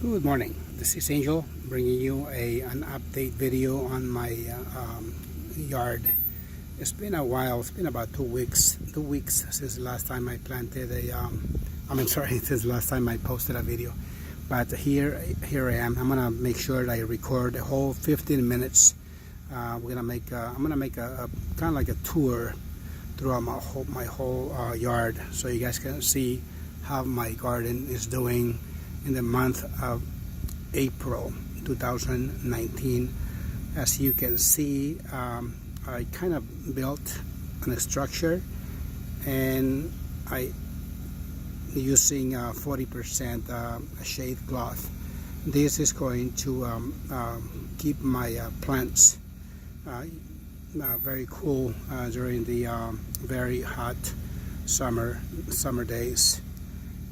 Good morning. This is Angel bringing you an update video on my yard. It's been a while. It's been about 2 weeks. 2 weeks since the last time I planted since the last time I posted a video. But here I am. I'm gonna make sure that I record the whole 15 minutes. I'm gonna make a kind of like a tour throughout my whole yard, so you guys can see how my garden is doing in the month of April 2019. As you can see, I kind of built a structure, and I using 40% shade cloth. This is going to keep my plants very cool during the very hot summer days.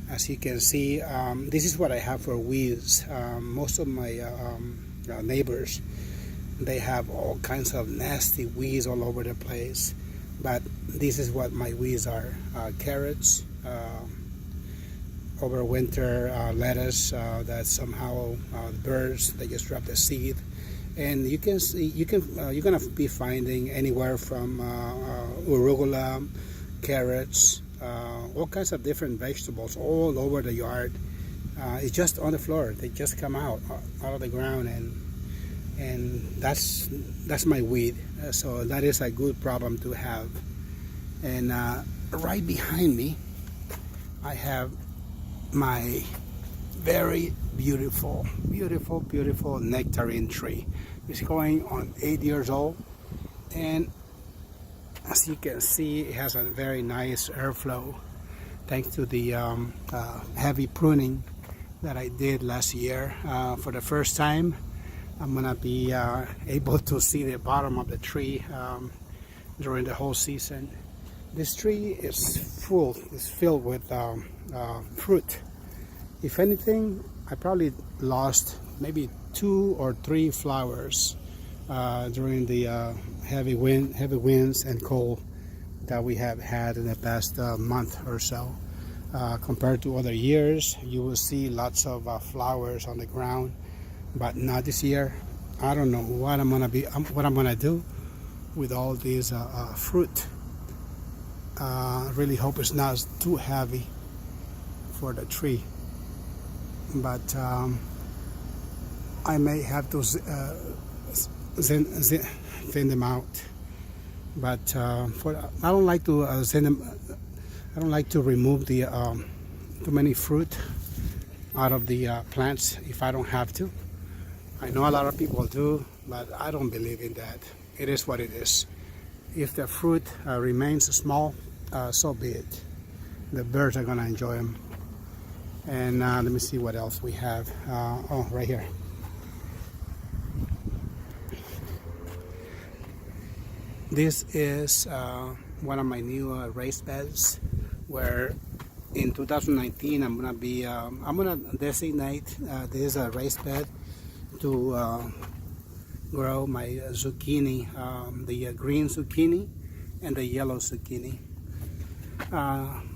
As you can see, this is what I have for weeds. Most of my neighbors, they have all kinds of nasty weeds all over the place, but this is what my weeds are. Carrots, overwinter lettuce that somehow birds, they just drop the seed, and you can see you're gonna be finding anywhere from arugula, carrots, all kinds of different vegetables all over the yard. It's just on the floor. They just come out of the ground, and that's my weed. So that is a good problem to have. And right behind me, I have my very beautiful nectarine tree. It's going on 8 years old, and as you can see, it has a very nice airflow thanks to the heavy pruning that I did last year. For the first time, I'm gonna be able to see the bottom of the tree during the whole season. This tree is filled with fruit. If anything, I probably lost maybe 2 or 3 flowers during the heavy winds and cold that we have had in the past month or so. Compared to other years, you will see lots of flowers on the ground, but not this year. I don't know what I'm gonna do with all these fruit. Really hope it's not too heavy for the tree, but I may have to thin them out. But I don't like to thin them. I don't like to remove the too many fruit out of the plants if I don't have to. I know a lot of people do, but I don't believe in that. It is what it is. If the fruit remains small, so be it. The birds are gonna enjoy them. And let me see what else we have. Oh, right here. This is one of my new raised beds, where in 2019 I'm gonna designate this raised bed to grow my zucchini, the green zucchini and the yellow zucchini.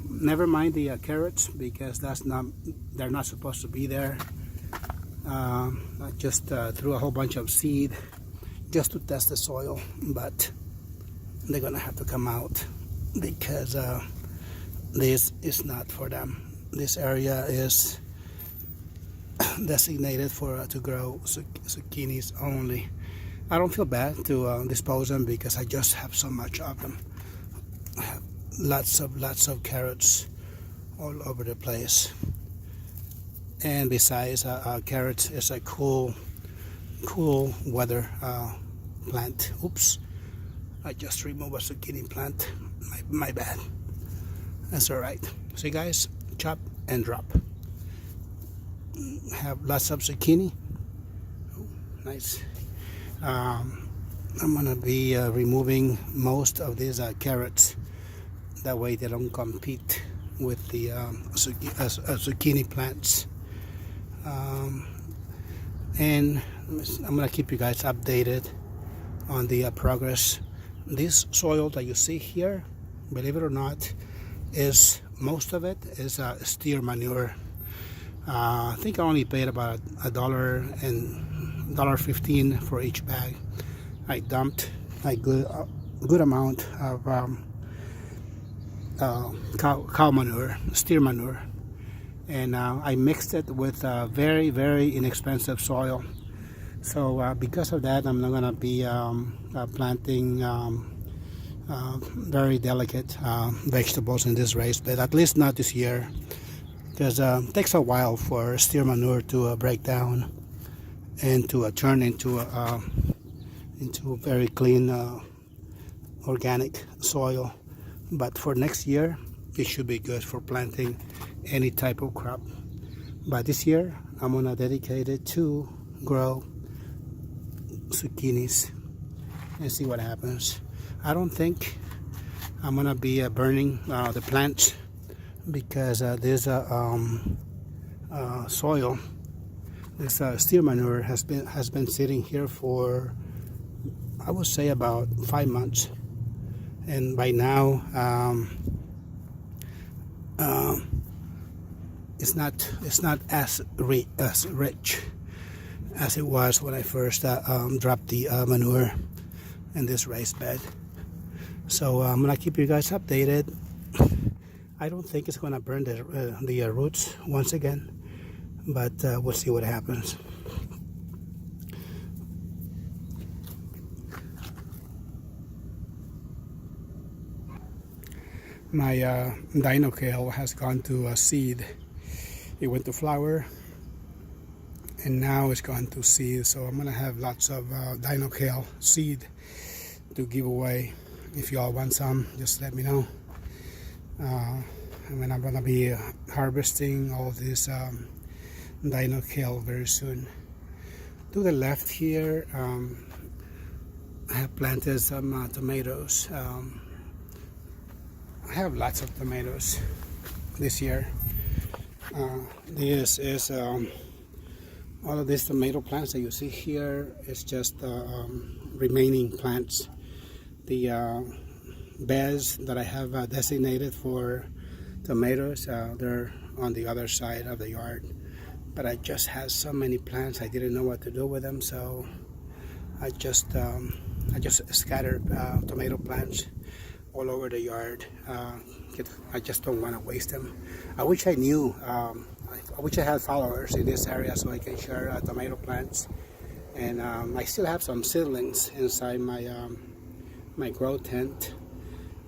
Never mind the carrots, because they're not supposed to be there. I just threw a whole bunch of seed just to test the soil, but they're gonna have to come out because this is not for them. This area is designated to grow zucchinis only. I don't feel bad to dispose them, because I just have so much of them. I have lots of carrots all over the place. And besides, carrots is a cool weather plant. Oops, I just removed a zucchini plant. My bad. That's all right. So you guys, chop and drop. Have lots of zucchini. Oh, nice. I'm gonna be removing most of these carrots. That way they don't compete with the zucchini plants. And I'm gonna keep you guys updated on the progress. This soil that you see here, believe it or not, is most of it is steer manure. I think I only paid about $1 and $1.15 for each bag. I dumped a good amount of cow manure, steer manure, and I mixed it with very inexpensive soil. So because of that, I'm not gonna be planting very delicate vegetables in this raised bed, at least not this year, because it takes a while for steer manure to break down and to turn into very clean organic soil. But for next year, it should be good for planting any type of crop. But this year, I'm gonna dedicate it to grow zucchinis and see what happens. I don't think I'm gonna be burning the plants, because this soil, this steer manure has been sitting here for, I would say, about 5 months, and by now it's not as rich as it was when I first dropped the manure in this raised bed. So I'm gonna keep you guys updated. I don't think it's gonna burn the roots once again, but we'll see what happens. My dino kale has gone to seed. It went to flower, and now it's gone to seed. So I'm gonna have lots of dino kale seed to give away. If y'all want some, just let me know. And then I'm gonna be harvesting all this dino kale very soon. To the left here, I have planted some tomatoes. I have lots of tomatoes this year. This is all of these tomato plants that you see here is just remaining plants. The beds that I have designated for tomatoes, they're on the other side of the yard. But I just had so many plants, I didn't know what to do with them, so I just scattered tomato plants all over the yard. I just don't want to waste them. I wish I knew. I wish I had followers in this area so I can share tomato plants. And I still have some seedlings inside my my grow tent.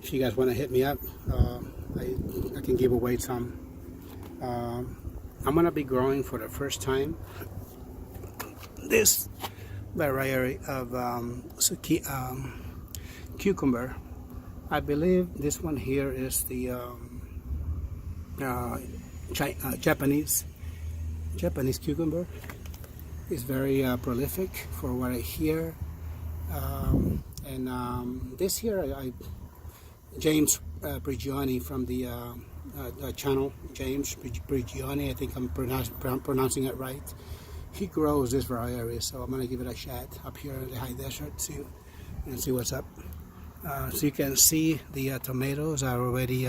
If you guys want to hit me up, I can give away some. I'm gonna be growing for the first time this variety of cucumber. I believe this one here is the Japanese cucumber. It's very prolific for what I hear. This here, James Prigioni from the channel, James Prigioni, I think I'm pronouncing it right. He grows this variety, so I'm gonna give it a shot up here in the high desert too, and see what's up. So you can see the tomatoes are already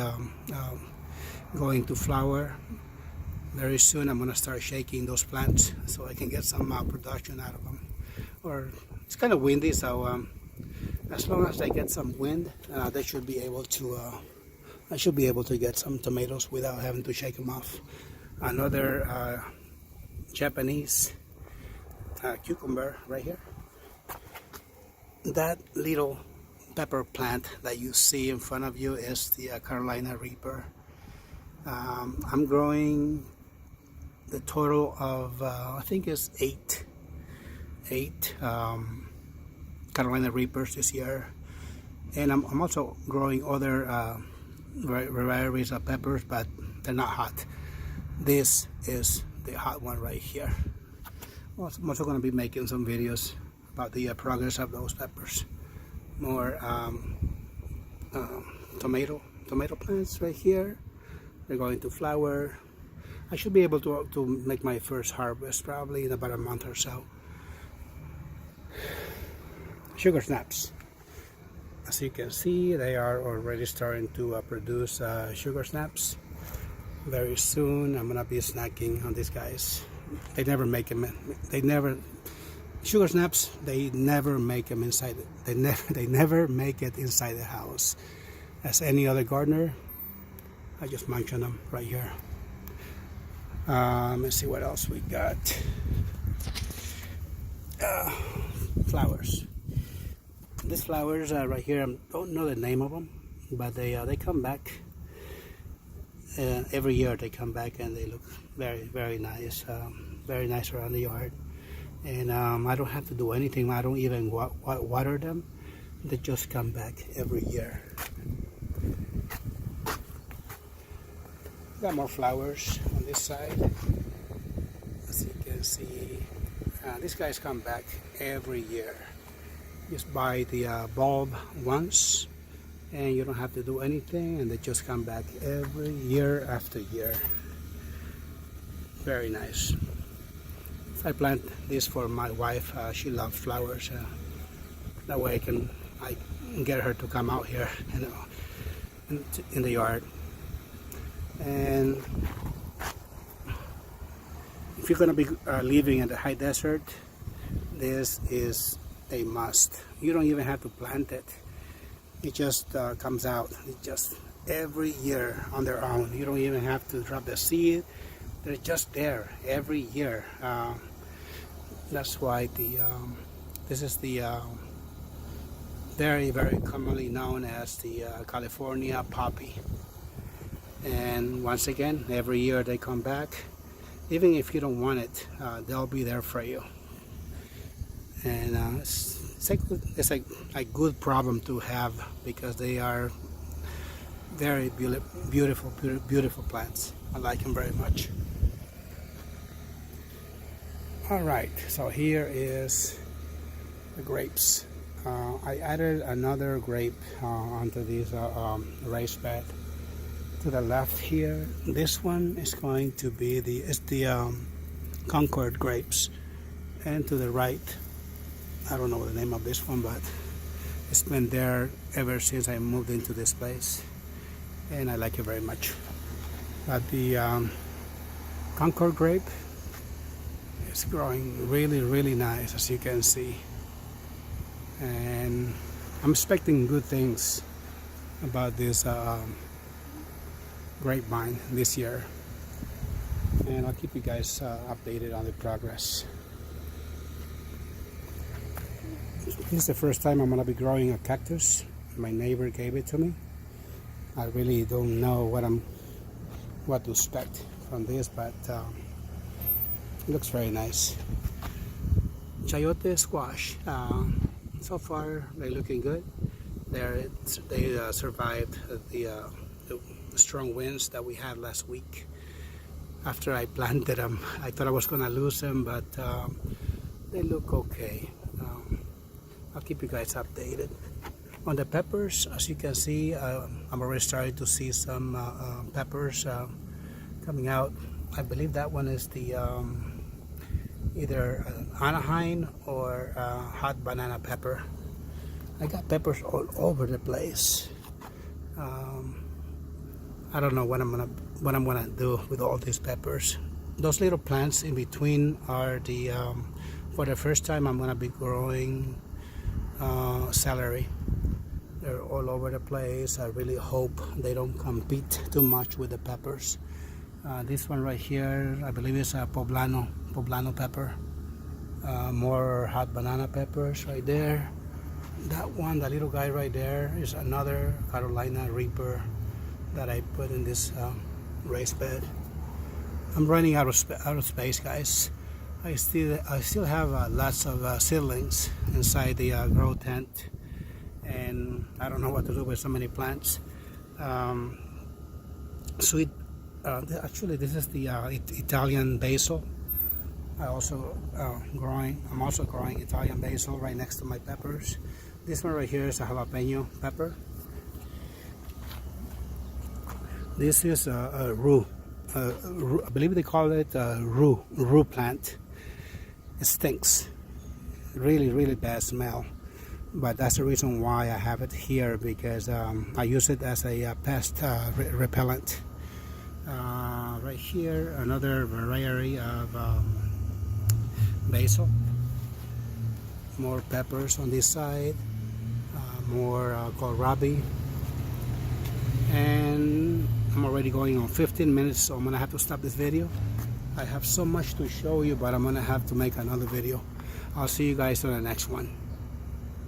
going to flower. Very soon I'm gonna start shaking those plants so I can get some production out of them. Or it's kind of windy, so as long as I get some wind, they should be able to. I should be able to get some tomatoes without having to shake them off. Another Japanese cucumber right here. That little pepper plant that you see in front of you is the Carolina Reaper. I'm growing the total of I think it's eight Carolina Reapers this year, and I'm also growing other varieties of peppers, but they're not hot. This is the hot one right here. I'm also going to be making some videos about the progress of those peppers. More tomato plants right here. They're going to flower. I should be able to make my first harvest probably in about a month or so. Sugar snaps. As you can see, they are already starting to produce sugar snaps. Very soon I'm gonna be snacking on these guys. They never make them. They never sugar snaps. They never make them inside. They never make it inside the house. As any other gardener, I just mentioned them right here. Let's see what else we got. Flowers. These flowers right here, I don't know the name of them, but they come back every year. They come back and they look very nice, very nice around the yard. And I don't have to do anything. I don't even water them. They just come back every year. Got more flowers on this side. As you can see, these guys come back every year. Just buy the bulb once and you don't have to do anything, and they just come back every year after year. Very nice. I plant this for my wife. She loves flowers. That way I can get her to come out here in the yard. And if you're going to be living in the high desert, this is a must. You don't even have to plant it. It just comes out. It just every year on their own. You don't even have to drop the seed. They're just there every year. That's why this is the very commonly known as the California poppy. And once again, every year they come back. Even if you don't want it, they'll be there for you. And it's a good problem to have, because they are very beautiful plants. I like them very much. All right, so here is the grapes. I added another grape onto these raised bed. To the left here, this one is going to be the Concord grapes, and to the right, I don't know the name of this one, but it's been there ever since I moved into this place, and I like it very much. But the Concord grape is growing really nice, as you can see, and I'm expecting good things about this grapevine this year, and I'll keep you guys updated on the progress. This is the first time I'm going to be growing a cactus. My neighbor gave it to me. I really don't know what to expect from this, but it looks very nice. Chayote squash. So far they're looking good. They survived the strong winds that we had last week. After I planted them, I thought I was going to lose them, but they look okay. I'll keep you guys updated. On the peppers, as you can see, I'm already starting to see some peppers coming out. I believe that one is the either Anaheim or hot banana pepper. I got peppers all over the place. I don't know what I'm gonna do with all these peppers. Those little plants in between are the for the first time I'm gonna be growing celery. They're all over the place. I really hope they don't compete too much with the peppers. This one right here, I believe is a poblano pepper. More hot banana peppers right there. That one, the little guy right there, is another Carolina Reaper that I put in this raised bed. I'm running out of space, guys. I still have lots of seedlings inside the grow tent, and I don't know what to do with so many plants. Actually, this is the Italian basil. I'm also growing Italian basil right next to my peppers. This one right here is a jalapeno pepper. This is a rue. I believe they call it a rue plant. It stinks. Really bad smell. But that's the reason why I have it here, because I use it as a pest repellent. right here, another variety of basil. More peppers on this side, more kohlrabi, and I'm already going on 15 minutes, so I'm gonna have to stop this video. I have so much to show you, but I'm gonna have to make another video. I'll see you guys on the next one.